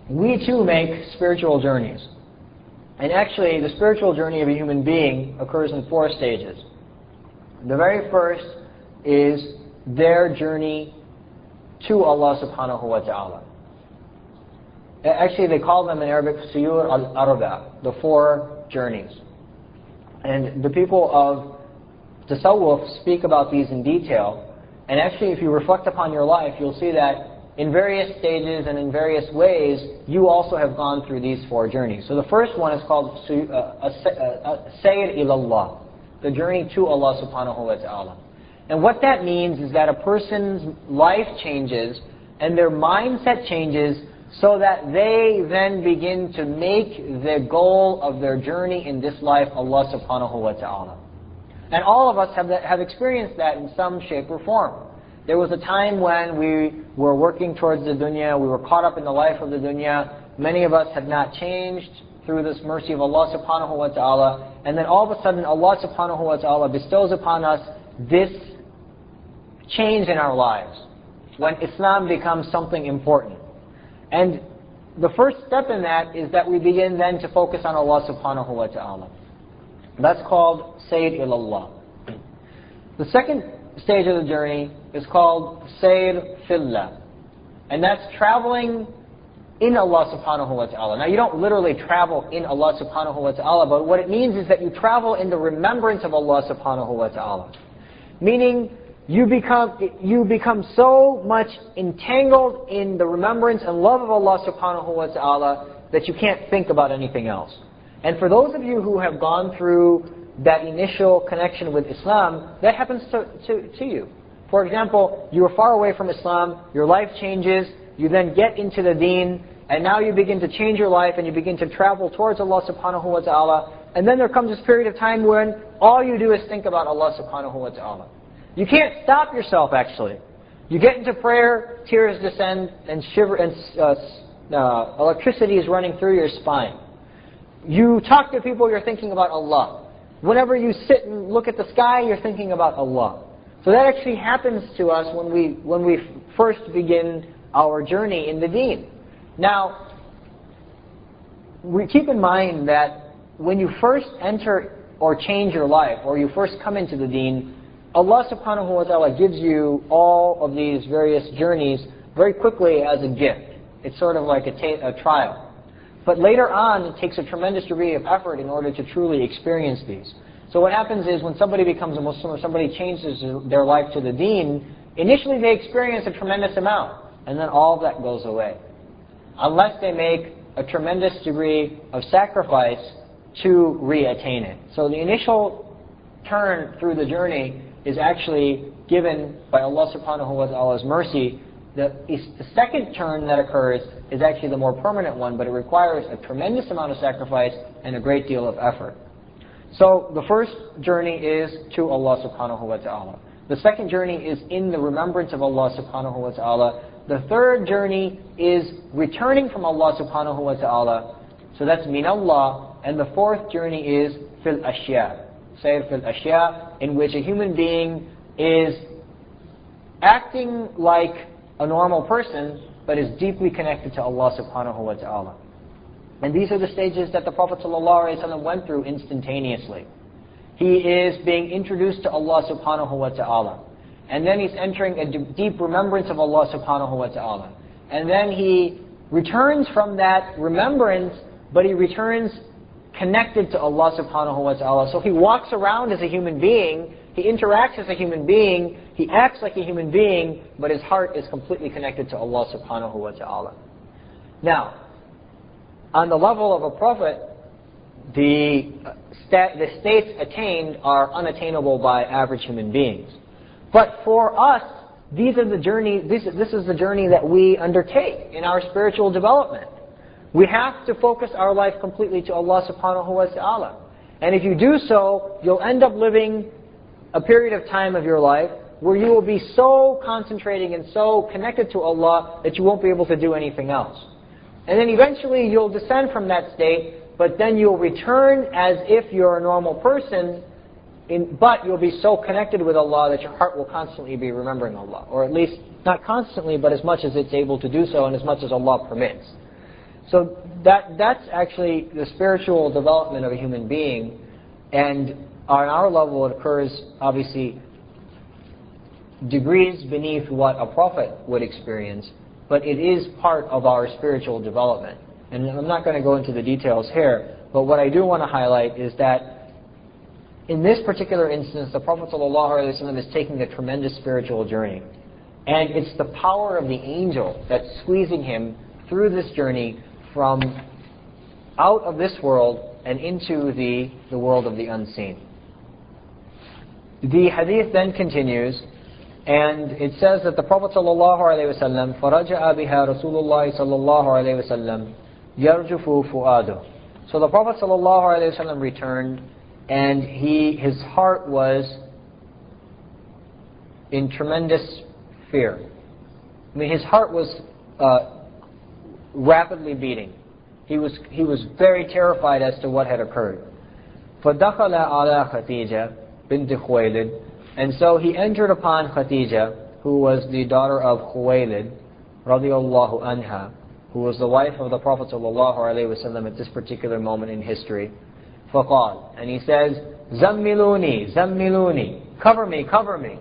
we too make spiritual journeys. And actually, the spiritual journey of a human being occurs in 4 stages. The very first is their journey to Allah subhanahu wa ta'ala. Actually, they call them in Arabic suyur al-arba, the 4 journeys. And the people of tasawwuf speak about these in detail. And actually, if you reflect upon your life, you'll see that in various stages and in various ways, you also have gone through these 4 journeys. So the first one is called Sayr ilallah, the journey to Allah subhanahu wa ta'ala. And what that means is that a person's life changes and their mindset changes so that they then begin to make the goal of their journey in this life Allah subhanahu wa ta'ala. And all of us have experienced that in some shape or form. There was a time when we were working towards the dunya, we were caught up in the life of the dunya. Many of us had not changed through this mercy of Allah subhanahu wa ta'ala. And then all of a sudden Allah subhanahu wa ta'ala bestows upon us this change in our lives, when Islam becomes something important. And the first step in that is that we begin then to focus on Allah subhanahu wa ta'ala. That's called Sayr ilallah. The second stage of the journey is called Sayr fillah. And that's traveling in Allah subhanahu wa ta'ala. Now you don't literally travel in Allah subhanahu wa ta'ala, but what it means is that you travel in the remembrance of Allah subhanahu wa ta'ala. Meaning, you become so much entangled in the remembrance and love of Allah subhanahu wa ta'ala that you can't think about anything else. And for those of you who have gone through that initial connection with Islam, that happens to you. For example, you are far away from Islam, your life changes, you then get into the deen, and now you begin to change your life and you begin to travel towards Allah subhanahu wa ta'ala, and then there comes this period of time when all you do is think about Allah subhanahu wa ta'ala. You can't stop yourself actually. You get into prayer, tears descend, and shiver, and electricity is running through your spine. You talk to people, you're thinking about Allah. Whenever you sit and look at the sky, you're thinking about Allah. So that actually happens to us when we first begin our journey in the deen. Now, we keep in mind that when you first enter or change your life, or you first come into the deen, Allah subhanahu wa ta'ala gives you all of these various journeys very quickly as a gift. It's sort of like a trial. But later on, it takes a tremendous degree of effort in order to truly experience these. So what happens is when somebody becomes a Muslim or somebody changes their life to the deen, initially they experience a tremendous amount, and then all of that goes away. Unless they make a tremendous degree of sacrifice to re-attain it. So the initial turn through the journey is actually given by Allah subhanahu wa ta'ala's mercy. The second turn that occurs is actually the more permanent one, but it requires a tremendous amount of sacrifice and a great deal of effort. So the first journey is to Allah subhanahu wa ta'ala. The second journey is in the remembrance of Allah subhanahu wa ta'ala. The third journey is returning from Allah subhanahu wa ta'ala. So that's min Allah. And the fourth journey is fil ashya. Sayr fil ashya, in which a human being is acting like a normal person, but is deeply connected to Allah subhanahu wa ta'ala. And these are the stages that the Prophet ﷺ went through instantaneously. He is being introduced to Allah subhanahu wa ta'ala. And then he's entering a deep remembrance of Allah subhanahu wa ta'ala. And then he returns from that remembrance, but he returns connected to Allah subhanahu wa ta'ala. So he walks around as a human being, he interacts as a human being, he acts like a human being, but his heart is completely connected to Allah subhanahu wa ta'ala. Now, on the level of a prophet, the states attained are unattainable by average human beings. But for us, these are the journey. This is the journey that we undertake in our spiritual development. We have to focus our life completely to Allah subhanahu wa ta'ala. And if you do so, you'll end up living a period of time of your life where you will be so concentrating and so connected to Allah that you won't be able to do anything else. And then eventually you'll descend from that state, but then you'll return as if you're a normal person, but you'll be so connected with Allah that your heart will constantly be remembering Allah. Or at least, not constantly, but as much as it's able to do so and as much as Allah permits. So that's actually the spiritual development of a human being, and on our level it occurs obviously degrees beneath what a prophet would experience, but it is part of our spiritual development. And I'm not going to go into the details here, but what I do want to highlight is that in this particular instance, the Prophet ﷺ is taking a tremendous spiritual journey. And it's the power of the angel that's squeezing him through this journey from out of this world and into the world of the unseen. The hadith then continues, and it says that the Prophet ﷺ فَرَجَعَ بِهَا رَسُولُ اللَّهِ صَلَّى اللَّهُ عَلَيْهِ وَسَلَّمْ يَرْجُفُ فُؤَادُهُ. So the Prophet ﷺ returned, and his heart was in tremendous fear. I mean, his heart was rapidly beating. He was very terrified as to what had occurred. فَدَخَلَ عَلَى خَدِيجَةَ بِنْتِ خُوَيْلِدٍ. And so he entered upon Khadija, who was the daughter of Khuwaylid, radiyallahu anha, who was the wife of the Prophet ﷺ at this particular moment in history. فَقَالَ. And he says, زَمِّلُونِي زَمِّلُونِي. Cover me, cover me.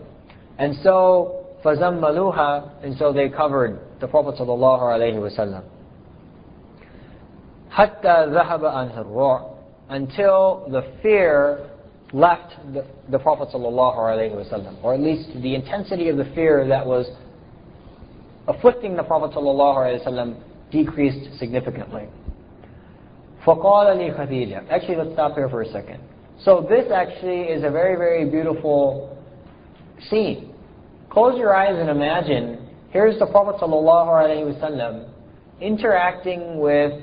And so, فَزَمَّلُوهَا. And so they covered the Prophet ﷺ. حَتَّى ذَهَبَ عَنْهَا الرُّعْبُ. Until the fear left the Prophet ﷺ, or at least the intensity of the fear that was afflicting the Prophet ﷺ decreased significantly. فَقَالَ لِي خَدِيجَةَ. Actually, let's stop here for a second. So this actually is a very, very beautiful scene. Close your eyes and imagine, here's the Prophet ﷺ interacting with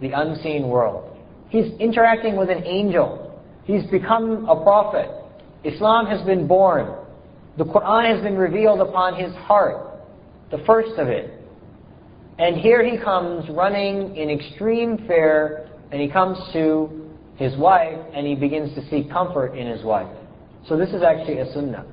the unseen world. He's interacting with an angel. He's become a prophet. Islam has been born. The Quran has been revealed upon his heart, the first of it. And here he comes running in extreme fear, and he comes to his wife, and he begins to seek comfort in his wife. So this is actually a sunnah.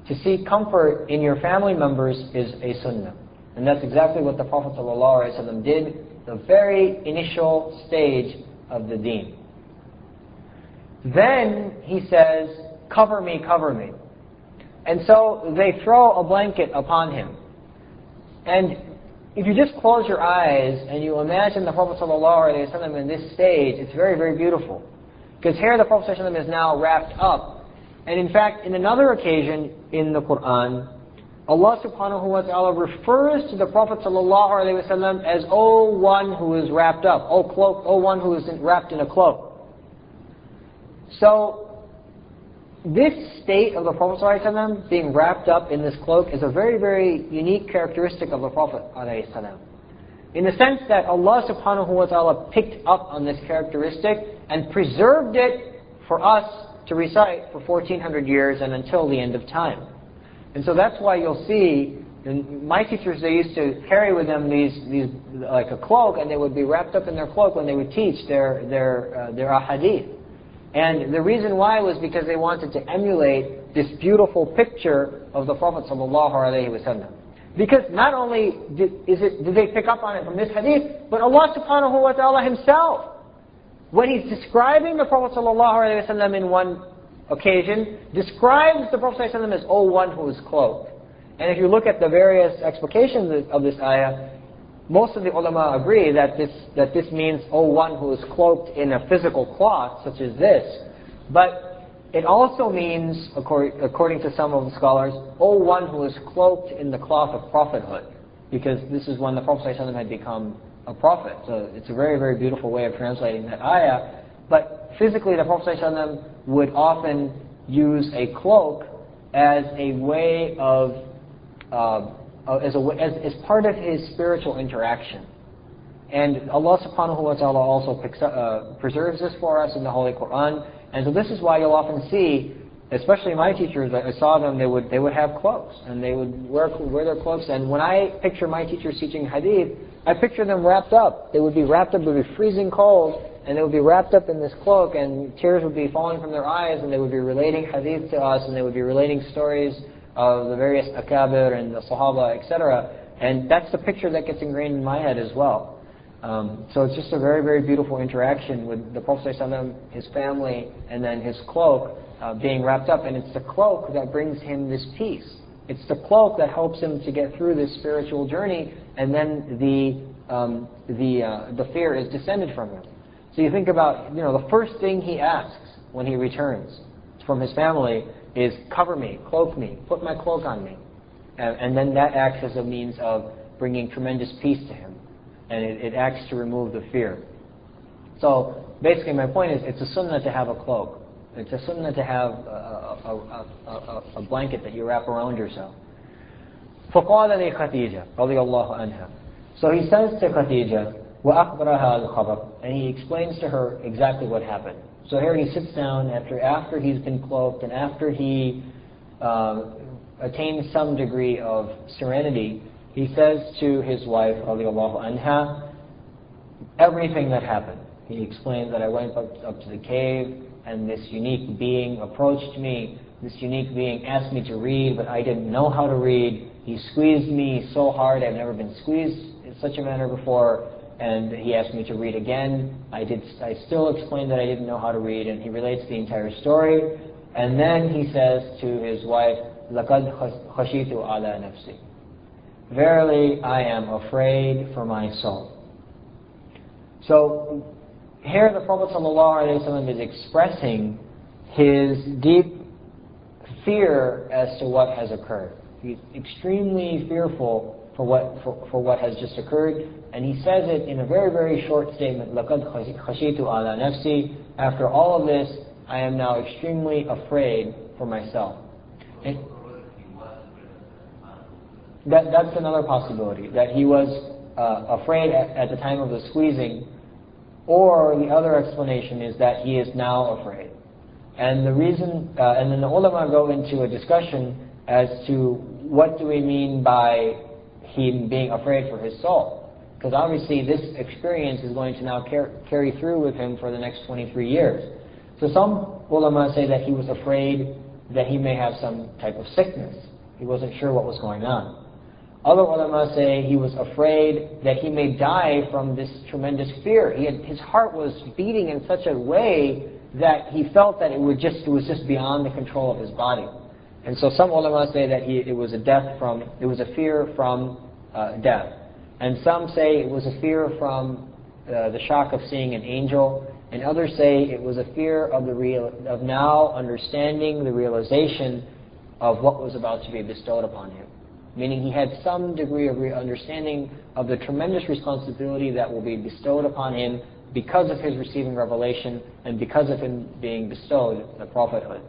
To seek comfort in your family members is a sunnah. And that's exactly what the Prophet ﷺ did, the very initial stage of the deen. Then he says, cover me, cover me. And so they throw a blanket upon him. And if you just close your eyes and you imagine the Prophet ﷺ in this stage, it's very, very beautiful. Because here the Prophet ﷺ is now wrapped up. And in fact, in another occasion in the Quran, Allah subhanahu wa ta'ala refers to the Prophet ﷺ as, O one who is wrapped up, O cloak, O one who is wrapped in a cloak. So, this state of the Prophet ﷺ being wrapped up in this cloak is a very, very unique characteristic of the Prophet ﷺ. In the sense that Allah subhanahu wa ta'ala picked up on this characteristic and preserved it for us to recite for 1400 years and until the end of time. And so that's why you'll see, my teachers, they used to carry with them these like a cloak, and they would be wrapped up in their cloak when they would teach their ahadith. And the reason why was because they wanted to emulate this beautiful picture of the Prophet ﷺ. Because not only did they pick up on it from this hadith, but Allah subhanahu wa ta'ala himself, when he's describing the Prophet ﷺ in one occasion, describes the Prophet ﷺ as, O one who is clothed. And if you look at the various explications of this ayah, most of the ulama agree that this means, O one who is cloaked in a physical cloth, such as this. But it also means, according to some of the scholars, O one who is cloaked in the cloth of prophethood. Because this is when the Prophet ﷺ had become a prophet. So it's a very, very beautiful way of translating that ayah. But physically, the Prophet ﷺ would often use a cloak as a way of as part of his spiritual interaction. And Allah subhanahu wa ta'ala also preserves this for us in the Holy Quran. And so this is why you'll often see, especially my teachers, I saw them, they would have cloaks, and they would wear their cloaks. And when I picture my teachers teaching hadith, I picture them wrapped up. They would be wrapped up, it would be freezing cold, and they would be wrapped up in this cloak, and tears would be falling from their eyes, and they would be relating hadith to us, and they would be relating stories of the various akabir and the sahaba, etc. And that's the picture that gets ingrained in my head as well. So it's just a very, very beautiful interaction with the Prophet ﷺ, his family, and then his cloak being wrapped up. And it's the cloak that brings him this peace. It's the cloak that helps him to get through this spiritual journey, and then the fear is descended from him. So you think about, the first thing he asks when he returns from his family is, cover me, cloak me, put my cloak on me. And then that acts as a means of bringing tremendous peace to him. And it acts to remove the fear. So basically my point is, it's a sunnah to have a cloak. It's a sunnah to have a blanket that you wrap around yourself. فَقَالَ لِخَدِيجَةَ رَضِيَ اللَّهُ عَنْهَا. So he says to Khadija, وَأَخْبَرَهَا الْخَبَرَ, and he explains to her exactly what happened. So here he sits down after he's been cloaked and after he attained some degree of serenity. He says to his wife, radiallahu anha, everything that happened. He explains that I went up to the cave and this unique being approached me. This unique being asked me to read, but I didn't know how to read. He squeezed me so hard. I've never been squeezed in such a manner before. And he asked me to read again. I still explained that I didn't know how to read, and he relates the entire story. And then he says to his wife, لَقَدْ خَشِيتُ عَلَى نَفْسِي. Verily, I am afraid for my soul. So here the Prophet ﷺ is expressing his deep fear as to what has occurred. He's extremely fearful for what has just occurred, and he says it in a very, very short statement, لَقَدْ خَشِيتُ عَلَى نَفْسِي. After all of this, I am now extremely afraid for myself. And that's another possibility, that he was afraid at the time of the squeezing, or the other explanation is that he is now afraid. And the reason, and then the ulama go into a discussion as to what do we mean by him being afraid for his soul. Because obviously this experience is going to now carry through with him for the next 23 years. So some ulama say that he was afraid that he may have some type of sickness. He wasn't sure what was going on. Other ulama say he was afraid that he may die from this tremendous fear. His heart was beating in such a way that he felt that it was just beyond the control of his body. And so some ulama say that it was a fear from death. And some say it was a fear from the shock of seeing an angel. And others say it was a fear of now understanding the realization of what was about to be bestowed upon him. Meaning he had some degree of understanding of the tremendous responsibility that will be bestowed upon him because of his receiving revelation and because of him being bestowed the prophethood.